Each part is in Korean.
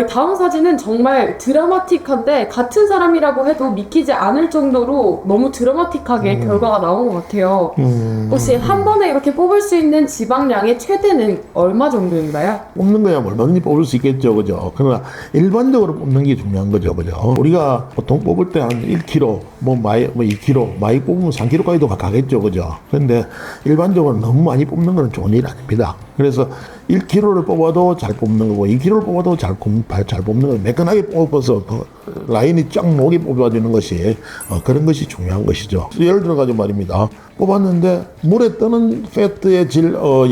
다음 사진은 정말 드라마틱한데 같은 사람이라고 해도 믿기지 않을 정도로 너무 드라마틱하게 결과가 나온 것 같아요. 혹시 한 번에 이렇게 뽑을 수 있는 지방량의 최대는 얼마 정도인가요? 뽑는 거야 얼마든지 뽑을 수 있겠죠, 그죠? 그러나 일반적으로 뽑는 게 중요한 거죠, 그죠? 우리가 보통 뽑을 때 한 1kg, 뭐 2kg, 많이 뽑으면 3kg까지도 가겠죠, 그죠? 그런데 일반적으로 너무 많이 뽑는 건 좋은 일 아닙니다. 그래서 1kg를 뽑아도 잘 뽑는 거고 2kg를 뽑아도 잘 뽑는 거, 매끈하게 뽑아서 라인이 쫙 녹게 뽑아주는 것이 그런 것이 중요한 것이죠. 예를 들어 가지고 말입니다. 뽑았는데 물에 뜨는 패트의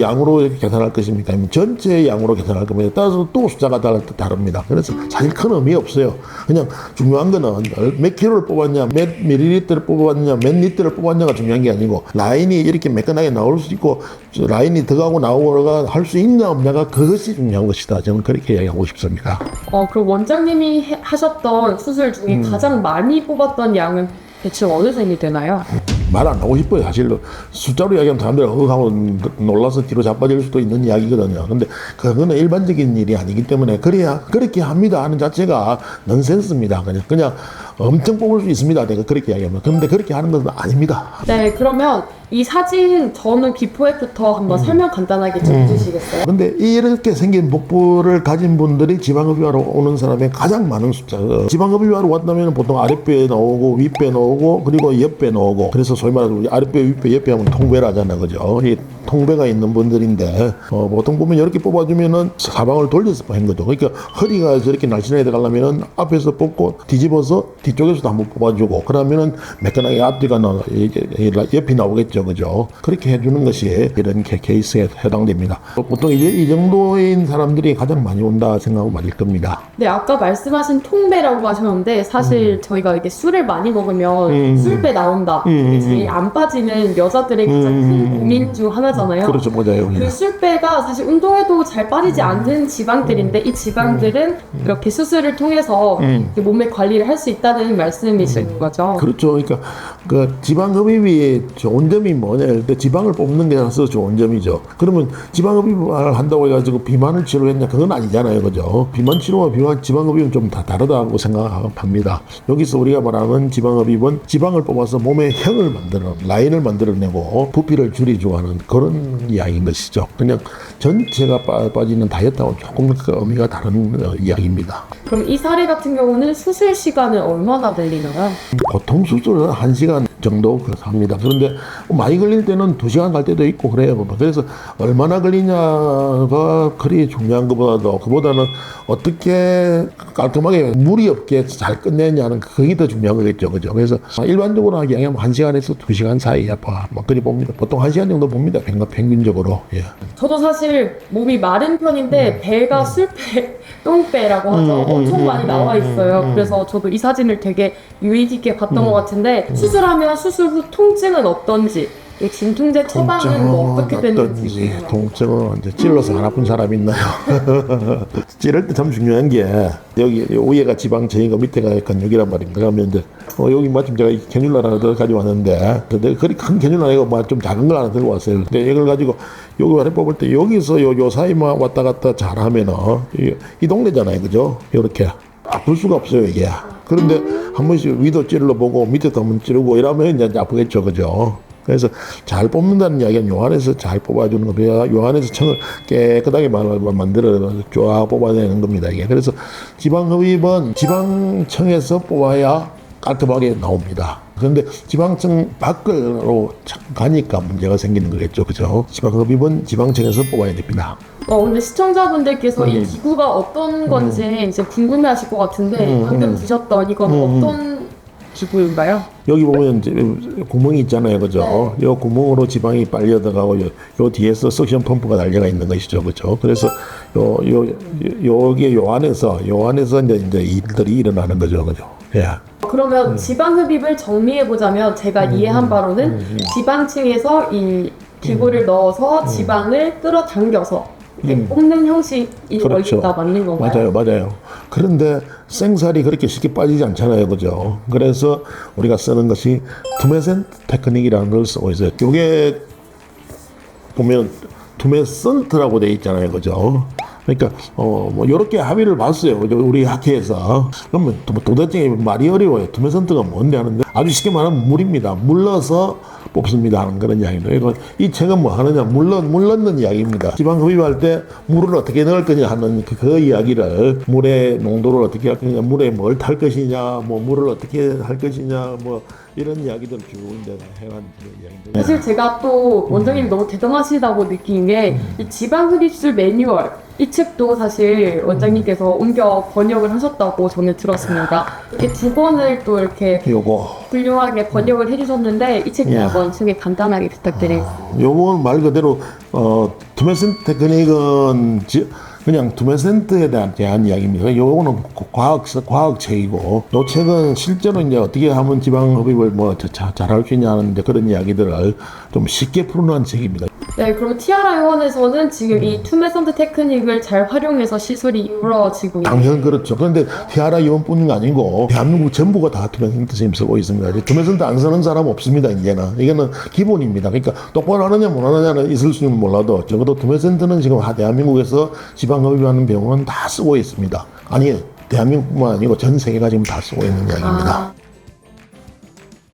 양으로 이렇게 계산할 것입니까? 아니면 전체 양으로 계산할 겁니다. 따라서 또 숫자가 다릅니다. 그래서 사실 큰 의미 없어요. 그냥 중요한 거는 몇 킬로를 뽑았냐, 몇 밀리리터를 뽑았냐, 몇 리터를 뽑았냐가 중요한 게 아니고 라인이 이렇게 매끈하게 나올 수 있고 라인이 들어가고 나오고가 할 수 있냐 없냐가 그것이 중요한 것이다. 저는 그렇게 이야기하고 싶습니다. 그럼 원장님이 하셨던 수술 중에 가장 많이 뽑았던 양은 대충 어느 정도 되나요? 말 안 하고 싶어요. 사실 숫자로 이야기하면 사람들이 하고 놀라서 뒤로 자빠질 수도 있는 이야기거든요. 근데 그거는 일반적인 일이 아니기 때문에 그래야 그렇게 합니다 하는 자체가 넌센스입니다. 그냥 엄청 뽑을 수 있습니다. 내가 그렇게 이야기하면. 그런데 그렇게 하는 것은 아닙니다. 네, 그러면 이 사진 전후 비포 애프터 한번 설명 간단하게 좀 해주시겠어요? 근데 이렇게 생긴 복부를 가진 분들이 지방흡입하러 오는 사람의 가장 많은 숫자. 지방흡입하러 왔다면 보통 아랫배에 나오고 윗배에 나오고 그리고 옆배에 나오고, 그래서 소위 말해서 아랫배 윗배 옆배 하면 통배를 하잖아요, 그죠? 이 통배가 있는 분들인데 보통 보면 이렇게 뽑아주면은 사방을 돌려서 뽑는 거죠. 그러니까 허리가 저렇게 날씬하게 들어가려면은 앞에서 뽑고 뒤집어서 뒤쪽에서도 한번 뽑아주고, 그러면은 매끈하게 앞뒤가 옆이 나오겠죠, 그죠? 그렇게 해주는 것이 이런 케이스에 해당됩니다. 보통 이제 이 정도인 사람들이 가장 많이 온다 생각하고 맞을 겁니다. 네, 아까 말씀하신 통배라고 하셨는데 사실 저희가 이게 술을 많이 먹으면 술배 나온다. 제일 안 빠지는 여자들의 가장 큰 고민 중 하나잖아요. 그렇죠, 맞아요. 그 술배가 사실 운동해도 잘 빠지지 않는 지방들인데 이 지방들은 이렇게 수술을 통해서 몸의 관리를 할 수 있다는 말씀이신 거죠. 그렇죠. 그러니까 그 지방 흡입이 좋은 점이 뭐냐 할 때 지방을 뽑는 게 나서 좋은 점이죠. 그러면 지방 흡입을 한다고 해가지고 비만을 치료했냐, 그건 아니잖아요, 그죠? 비만 치료와 지방 흡입은 좀 다 다르다고 생각합니다. 여기서 우리가 말하는 지방 흡입은 지방을 뽑아서 몸에 형을 라인을 만들어내고 부피를 줄이주고 하는 그런 이야기인 것이죠. 그냥 전체가 빠지는 다이어트하고 조금 의미가 다른 이야기입니다. 그럼 이 사례 같은 경우는 수술 시간은 얼마나 걸리나요? 보통 수술은 1시간 정도 합니다. 그런데 많이 걸릴 때는 2시간 갈 때도 있고 그래요. 그래서 얼마나 걸리냐가 그리 중요한 것보다도, 그보다는 어떻게 깔끔하게 무리 없게 잘 끝내냐는 그게 더 중요한 거겠죠, 그죠? 그래서 일반적으로 이야기하면 1시간에서 2시간 사이에 그리 봅니다. 보통 1시간 정도 봅니다, 평균적으로. 예. 저도 사실 몸이 마른 편인데 배가 술배, 똥배라고 하죠. 엄청 많이 나와 있어요. 그래서 저도 이 사진을 되게 유의 깊게 봤던 것 같은데, 수술하면 수술 후 통증은 어떤지, 이 진통제 처방은 뭐 어떻게 되는지. 통증은 이제 찔러서 안 아픈 사람 있나요? 찌를 때 참 중요한 게 여기 위에가 지방층이고 밑에가 근육이란 말입니다. 그러면 이제 여기 마침 제가 견줄 하나 가지고 왔는데, 내가 그리 큰 견줄 아니고 좀 작은 걸 하나 들고 왔어요. 근데 이걸 가지고 여기 아래 뽑을 때 여기서 요 사이만 왔다 갔다 잘하면은 이동되잖아요, 그죠? 이렇게 아플 수가 없어요, 이게. 그런데 한 번씩 위도 찔러 보고 밑에도 한번 찌르고 이러면 이제 아프겠죠, 그죠? 그래서 잘 뽑는다는 이야기는 요 안에서 잘 뽑아주는 겁니다. 요 안에서 청을 깨끗하게 만들어 쫙 뽑아내는 겁니다, 이게. 그래서 지방흡입은 지방청에서 뽑아야 깔끔하게 나옵니다. 그런데 지방청 밖으로 가니까 문제가 생기는 거겠죠, 그죠? 지방흡입은 지방청에서 뽑아야 됩니다. 근데 시청자분들께서 이 기구가 어떤 건지 이제 궁금해하실 것 같은데, 방금 드셨던 이건 어떤 기구인가요? 여기 보면 이제 구멍이 있잖아요, 그죠? 이 구멍으로 지방이 빨려 들어가고 요 뒤에서 석션 펌프가 달려가 있는 것이죠, 그죠? 그래서 요 안에서 이제 일들이 일어나는 거죠, 그죠? 예. 그러면 지방 흡입을 정리해 보자면, 제가 이해한 바로는 지방층에서 이 기구를 넣어서 지방을 끌어당겨서 뽑는 형식이 그렇죠. 다 맞는 건가요? 맞아요. 그런데 생살이 그렇게 쉽게 빠지지 않잖아요, 그죠? 그래서 우리가 쓰는 것이 투메센트 테크닉이라는 걸 쓰고 있어요. 이게 보면 투메센트라고 되어 있잖아요, 그죠? 그러니까 뭐 이렇게 합의를 봤어요. 우리 학회에서. 그러면 도대체 말이 어려워요. 투메센트가 뭔데 하는데 아주 쉽게 말하면 물입니다. 물 넣어서 뽑습니다 하는 그런 이야기입니다. 이거 이 책은 뭐 하느냐 물 넣는 이야기입니다. 지방 흡입할 때 물을 어떻게 넣을 거냐 하는 그 이야기를 물의 농도를 어떻게 할 거냐, 물에 뭘 탈 것이냐, 뭐 물을 어떻게 할 것이냐, 뭐 이런 이야기들 쭉 이제 해간 이야기들. 사실 제가 또 원장님이 너무 대단하시다고 느낀 게 이 지방 흡입술 매뉴얼 이 책도 사실 원장님께서 옮겨 번역을 하셨다고 저는 들었습니다. 이렇게 두 권을 또 이렇게 요거 훌륭하게 번역을 해주셨는데 이 책도 예. 한번 소개 간단하게 부탁드리겠습니다. 요건 말 그대로 투메센트 테크닉은 그냥 투메센트에 대한 이야기입니다. 요거는 과학책이고, 요 책은 실제로 이제 어떻게 하면 지방 흡입을 뭐 잘할 수 있냐 하는 그런 이야기들을 좀 쉽게 풀어놓은 책입니다. 네, 그럼 티아라 요원에서는 지금 이 투메센트 테크닉을 잘 활용해서 시술이 이루어지고 당연 그렇죠. 그런데 티아라 이원뿐이 아니고 대한민국 전부가 다 투메센트 지금 쓰고 있습니다. 이제 투메센트 안 쓰는 사람 없습니다. 이제는 이거는 기본입니다. 그러니까 똑바로 하느냐 못 하느냐는 있을 수는 몰라도 적어도 투메센트는 지금 대한민국에서 지방 흡입하는 병원은 다 쓰고 있습니다. 아니 대한민국뿐만 아니고 전 세계가 지금 다 쓰고 있는 이야기입니다.